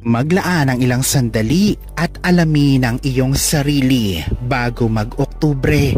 Maglaan ang ilang sandali at alamin ang iyong sarili bago mag-Oktubre.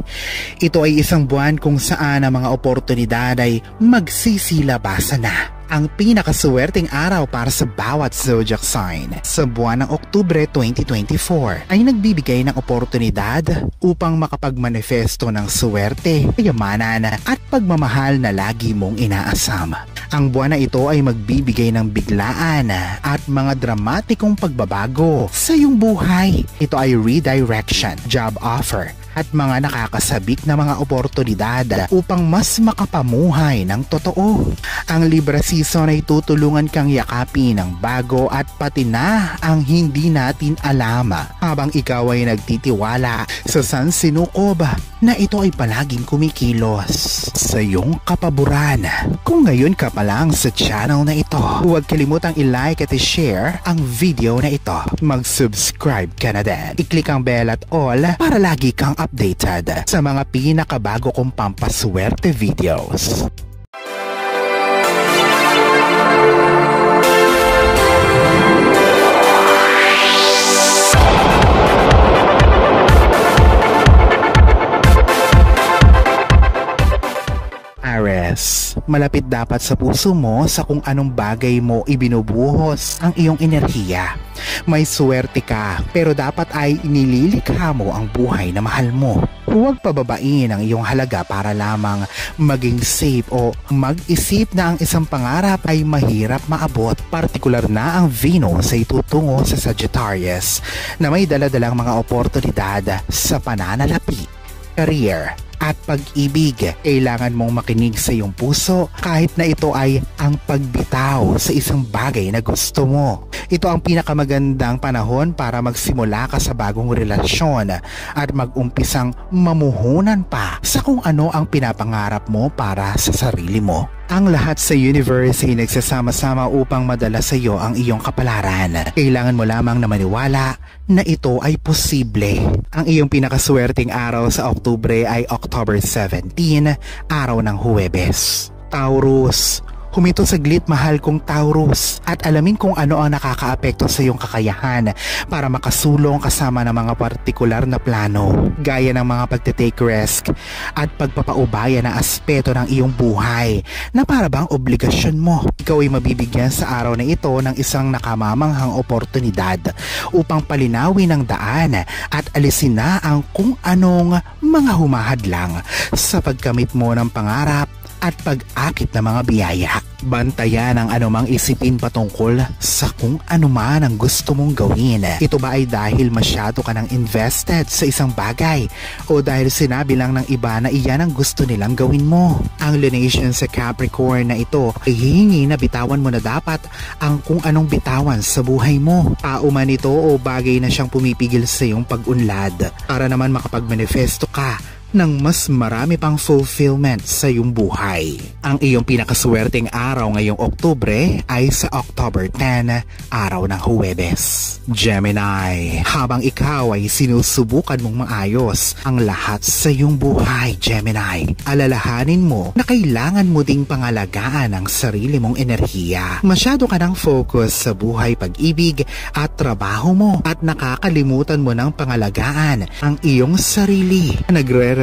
Ito ay isang buwan kung saan ang mga oportunidad ay magsisilabasan na. Ang pinakaswerteng araw para sa bawat zodiac sign sa buwan ng Oktubre 2024 ay nagbibigay ng oportunidad upang makapagmanifesto ng swerte, kayamanan at pagmamahal na lagi mong inaasam. Ang buwan na ito ay magbibigay ng biglaan at mga dramatikong pagbabago sa iyong buhay. Ito ay redirection, job offer, at mga nakakasabik na mga oportunidad upang mas makapamuhay ng totoo. Ang Libra season ay tutulungan kang yakapin ng bago at pati na ang hindi natin alam habang ikaw ay nagtitiwala sa sansinukob na ito ay palaging kumikilos sa iyong kapaboran. Kung ngayon ka pa lang sa channel na ito, huwag kalimutang i-like at i-share ang video na ito. Mag-subscribe ka na din. I-click ang bell at all para lagi kang updated sa mga pinakabago kong pampaswerte videos. Aries, malapit dapat sa puso mo sa kung anong bagay mo ibinubuhos ang iyong enerhiya. May swerte ka pero dapat ay inililikha mo ang buhay na mahal mo. Huwag pababain ang iyong halaga para lamang maging safe o mag-isip na ang isang pangarap ay mahirap maabot. Partikular na ang Venus ay tutungo sa Sagittarius na may daladalang mga oportunidad sa pananalapi, career at pag-ibig. Kailangan mong makinig sa iyong puso kahit na ito ay ang pagbitaw sa isang bagay na gusto mo. Ito ang pinakamagandang panahon para magsimula ka sa bagong relasyon at mag-umpisang mamuhunan pa sa kung ano ang pinapangarap mo para sa sarili mo. Ang lahat sa universe ay nagsasama-sama upang madala sa iyo ang iyong kapalaran. Kailangan mo lamang na maniwala na ito ay posible. Ang iyong pinakaswerteng araw sa Oktubre ay October 17, araw ng Huwebes. Taurus, huminto saglit mahal kong Taurus at alamin kung ano ang nakakaapekto sa iyong kakayahan para makasulong kasama ng mga partikular na plano gaya ng mga pagte-take risk at pagpapaubaya na aspeto ng iyong buhay na para bang obligasyon mo. Ikaw ay mabibigyan sa araw na ito ng isang nakamamanghang oportunidad upang palinawin ang daan at alisin na ang kung anong mga humahadlang sa pagkamit mo ng pangarap at pag-akit ng mga biyaya. Bantayan ang anumang isipin patungkol sa kung anuman ang gusto mong gawin. Ito ba ay dahil masyado ka nang invested sa isang bagay o dahil sinabi lang ng iba na iyan ang gusto nilang gawin mo? Ang lunation sa Capricorn na ito ay hihingi na bitawan mo na dapat ang kung anong bitawan sa buhay mo. Tao man ito o bagay na siyang pumipigil sa iyong pag-unlad para naman makapag-manifesto ka ng mas marami pang fulfillment sa iyong buhay. Ang iyong pinakaswerteng araw ngayong Oktubre ay sa October 10, araw ng Huwebes. Gemini, habang ikaw ay sinusubukan mong maayos ang lahat sa iyong buhay, Gemini, alalahanin mo na kailangan mo ding pangalagaan ang sarili mong enerhiya. Masyado ka nang focus sa buhay, pag-ibig at trabaho mo at nakakalimutan mo ng pangalagaan ang iyong sarili.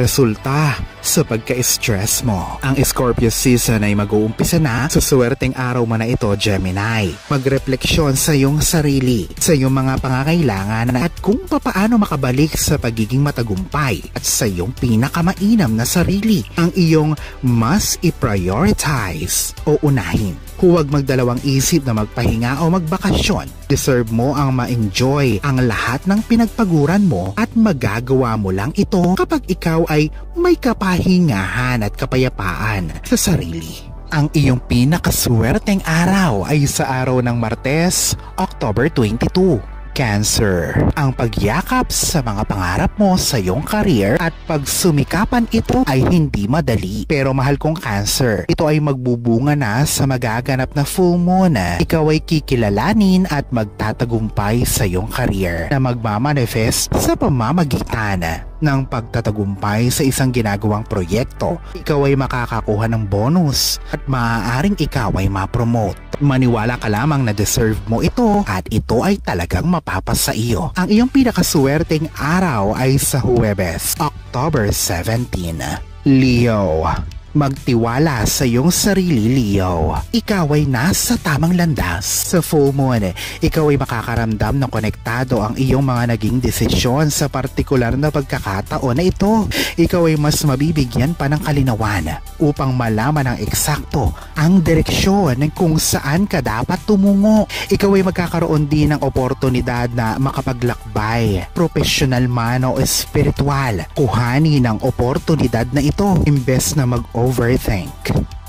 Resulta sa pagka-stress mo. Ang Scorpio season ay mag-uumpisa na sa swerteng araw mo na ito, Gemini. Magrefleksyon sa iyong sarili, sa iyong mga pangangailangan at kung papaano makabalik sa pagiging matagumpay at sa iyong pinakamainam na sarili. Ang iyong mas i-prioritize o unahin. Huwag magdalawang isip na magpahinga o magbakasyon. Deserve mo ang ma-enjoy ang lahat ng pinagpaguran mo at magagawa mo lang ito kapag ikaw ay may kapahingahan at kapayapaan sa sarili. Ang iyong pinakaswerteng araw ay sa araw ng Martes, October 22. Cancer, ang pagyakap sa mga pangarap mo sa iyong career at pagsumikapan ito ay hindi madali. Pero mahal kong Cancer, ito ay magbubunga na sa magaganap na full moon. Ikaw ay kikilalanin at magtatagumpay sa iyong career na magmamanifest sa pamamagitan ng pagtatagumpay sa isang ginagawang proyekto. Ikaw ay makakakuha ng bonus at maaaring ikaw ay ma-promote. Maniwala ka lamang na deserve mo ito at ito ay talagang mapapasa iyo. Ang iyong pinakaswerteng araw ay sa Huwebes, October 17. Leo. Magtiwala sa iyong sarili, Leo. Ikaw ay nasa tamang landas. Sa full moon, ikaw ay makakaramdam ng konektado ang iyong mga naging desisyon sa partikular na pagkakataon na ito. Ikaw ay mas mabibigyan pa ng kalinawan upang malaman ng eksakto ang direksyon kung saan ka dapat tumungo. Ikaw ay magkakaroon din ng oportunidad na makapaglakbay, professional man o espiritual. Kuhanin ang oportunidad na ito imbes na overthink.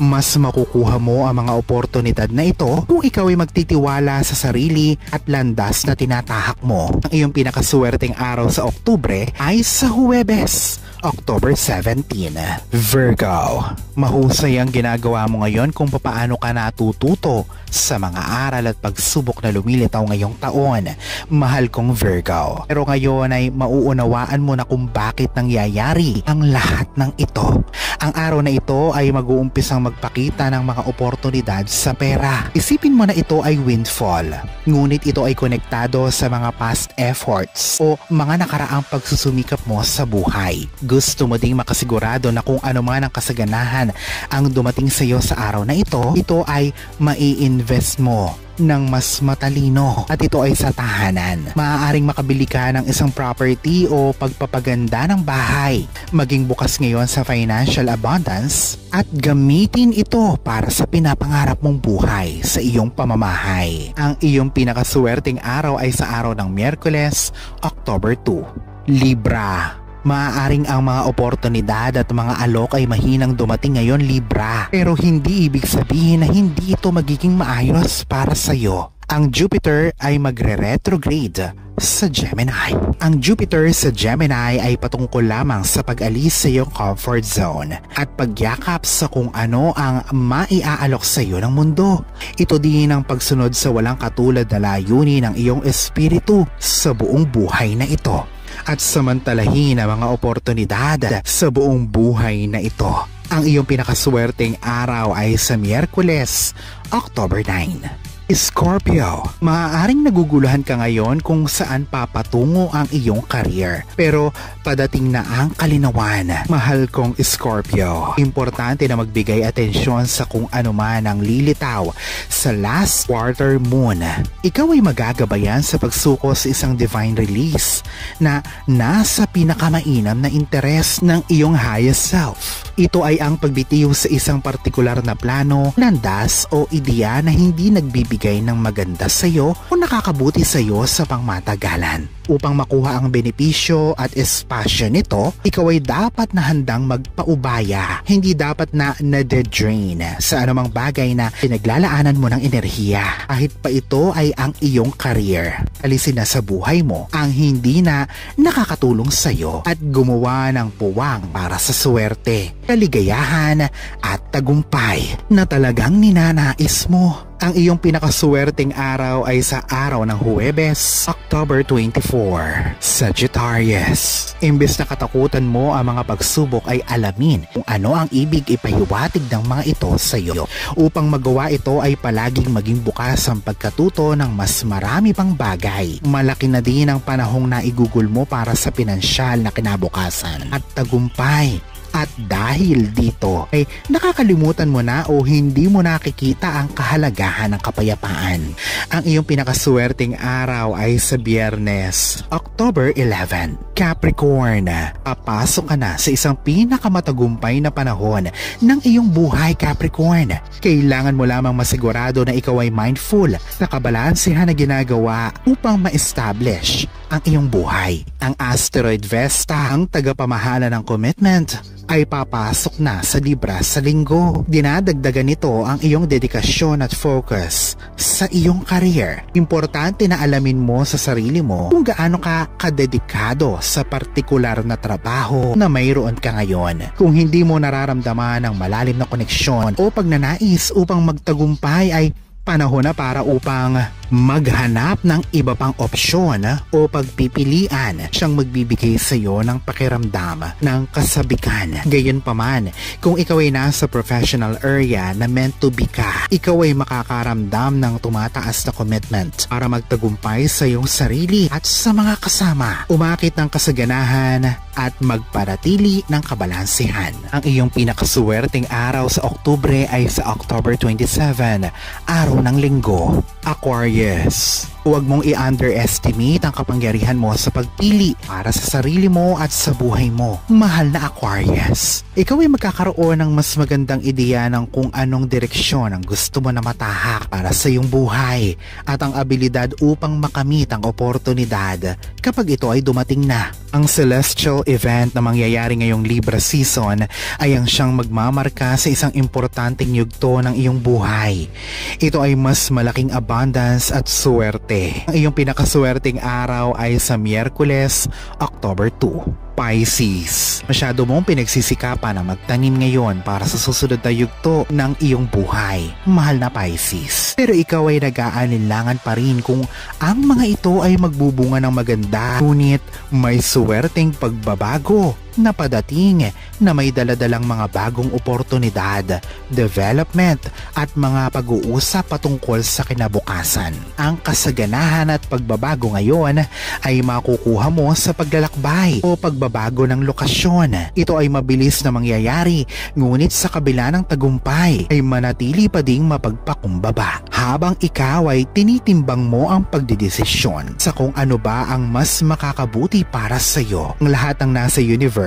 Mas makukuha mo ang mga oportunidad na ito kung ikaw ay magtitiwala sa sarili at landas na tinatahak mo. Ang iyong pinakaswerteng araw sa Oktubre ay sa Huwebes, October 17. Virgo. Mahusay ang ginagawa mo ngayon kung papaano ka natututo sa mga aral at pagsubok na lumilitaw ngayong taon. Mahal kong Virgo. Pero ngayon ay mauunawaan mo na kung bakit nangyayari ang lahat ng ito. Ang araw na ito ay mag-uumpisang magpakita ng mga oportunidad sa pera. Isipin mo na ito ay windfall. Ngunit ito ay konektado sa mga past efforts o mga nakaraang pagsusumikap mo sa buhay. Gusto mo ding makasigurado na kung ano man ang kasaganahan ang dumating sa iyo sa araw na ito ay mai-invest mo ng mas matalino at ito ay sa tahanan. Maaaring makabili ka ng isang property o pagpapaganda ng bahay. Maging bukas ngayon sa financial abundance at gamitin ito para sa pinapangarap mong buhay sa iyong pamamahay. Ang iyong pinakaswerteng araw ay sa araw ng Miyerkules, October 2. Libra. Maaaring ang mga oportunidad at mga alok ay mahinang dumating ngayon, Libra. Pero hindi ibig sabihin na hindi ito magiging maayos para sa iyo. Ang Jupiter ay magre-retrograde sa Gemini. Ang Jupiter sa Gemini ay patungkol lamang sa pag-alis sa iyong comfort zone at pagyakap sa kung ano ang maiaalok sa iyo ng mundo. Ito din ang pagsunod sa walang katulad na layunin ng iyong espiritu sa buong buhay na ito. At samantalahin ang mga oportunidad sa buong buhay na ito. Ang iyong pinakaswerteng araw ay sa Miyerkules, October 9. Scorpio, maaaring naguguluhan ka ngayon kung saan papatungo ang iyong career. Pero padating na ang kalinawan. Mahal kong Scorpio, importante na magbigay atensyon sa kung ano man ang lilitaw sa last quarter moon. Ikaw ay magagabayan sa pagsuko sa isang divine release na nasa pinakamainam na interes ng iyong highest self. Ito ay ang pagbitiw sa isang partikular na plano, landas o ideya na hindi nagbibigay ng maganda sa iyo o nakakabuti sa iyo sa pangmatagalan. Upang makuha ang benepisyo at espasyo nito, ikaw ay dapat na handang magpaubaya. Hindi dapat na nade-drain sa anumang bagay na pinaglalaanan mo ng enerhiya. Kahit pa ito ay ang iyong career. Alisin na sa buhay mo ang hindi na nakakatulong sa iyo at gumawa ng puwang para sa swerte, kaligayahan at tagumpay na talagang ninanais mo. Ang iyong pinakaswerteng araw ay sa araw ng Huwebes, October 24. Sagittarius. Imbes na katakutan mo ang mga pagsubok ay alamin kung ano ang ibig ipahiwatig ng mga ito sa iyo. Upang magawa ito ay palaging maging bukas ang pagkatuto ng mas marami pang bagay. Malaki na din ang panahong naigugol mo para sa pinansyal na kinabukasan at tagumpay. At dahil dito ay nakakalimutan mo na o hindi mo nakikita ang kahalagahan ng kapayapaan. Ang iyong pinakaswerteng araw ay sa Biyernes, October 11. Capricorn, papasok ka na sa isang pinakamatagumpay na panahon ng iyong buhay, Capricorn. Kailangan mo lamang masigurado na ikaw ay mindful sa kabalansehan na ginagawa upang ma-establish ang iyong buhay. Ang asteroid Vesta, ang tagapamahala ng commitment, ay papasok na sa Libra sa linggo. Dinadagdagan nito ang iyong dedikasyon at focus sa iyong career. Importante na alamin mo sa sarili mo kung gaano ka kadedikado sa partikular na trabaho na mayroon ka ngayon. Kung hindi mo nararamdaman ang malalim na koneksyon o pagnanais upang magtagumpay ay Panahon na para upang maghanap ng iba pang opsyon o pagpipilian siyang magbibigay sa iyo ng pakiramdam ng kasabikan. Gayunpaman, kung ikaw ay nasa professional area na meant to be ka, ikaw ay makakaramdam ng tumataas na commitment para magtagumpay sa iyong sarili at sa mga kasama. Umakit ng kasaganahan at magparatili ng kabalansehan. Ang iyong pinakaswerteng araw sa Oktubre ay sa October 27, araw ng Linggo. Aquarius, huwag mong i-underestimate ang kapangyarihan mo sa pagpili para sa sarili mo at sa buhay mo. Mahal na Aquarius, ikaw ay magkakaroon ng mas magandang ideya ng kung anong direksyon ang gusto mo na matahak para sa iyong buhay at ang abilidad upang makamit ang oportunidad kapag ito ay dumating na. Ang celestial event na mangyayari ngayong Libra season ay ang siyang magmamarka sa isang importanteng yugto ng iyong buhay. Ito ay mas malaking abundance at suwerte. Ang iyong pinakaswerteng araw ay sa Miyerkules, October 2. Pisces, masyado mong pinagsisikapan na magtanim ngayon para sa susunod na yugto ng iyong buhay. Mahal na Pisces, pero ikaw ay nag-aalinlangan pa rin kung ang mga ito ay magbubunga ng maganda. Ngunit may suwerteng pagbabago na padating na may daladalang mga bagong oportunidad, development at mga pag-uusap patungkol sa kinabukasan. Ang kasaganahan at pagbabago ngayon ay makukuha mo sa paglalakbay o pagbabago ng lokasyon. Ito ay mabilis na mangyayari, ngunit sa kabila ng tagumpay ay manatili pa ding mapagpakumbaba habang ikaw ay tinitimbang mo ang pagdidesisyon sa kung ano ba ang mas makakabuti para sa iyo. Ang lahat ng nasa universe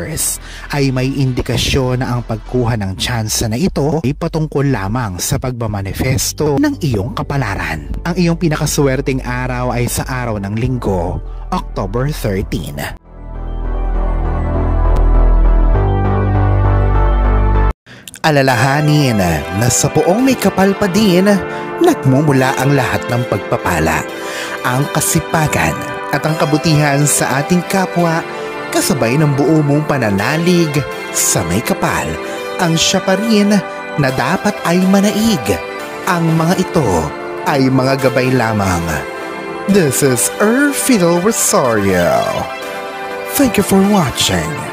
ay may indikasyon na ang pagkuha ng tsansa na ito ay patungkol lamang sa pagmamanifesto ng iyong kapalaran. Ang iyong pinakaswerteng araw ay sa araw ng Linggo, October 13. Alalahanin na sa poong may kapal pa din, nagmumula ang lahat ng pagpapala, ang kasipagan at ang kabutihan sa ating kapwa, kasabay ng buo mong pananalig sa may kapal. Ang siya pa rin na dapat ay manaig. Ang mga ito ay mga gabay lamang. This is Erfidel Rosario. Thank you for watching.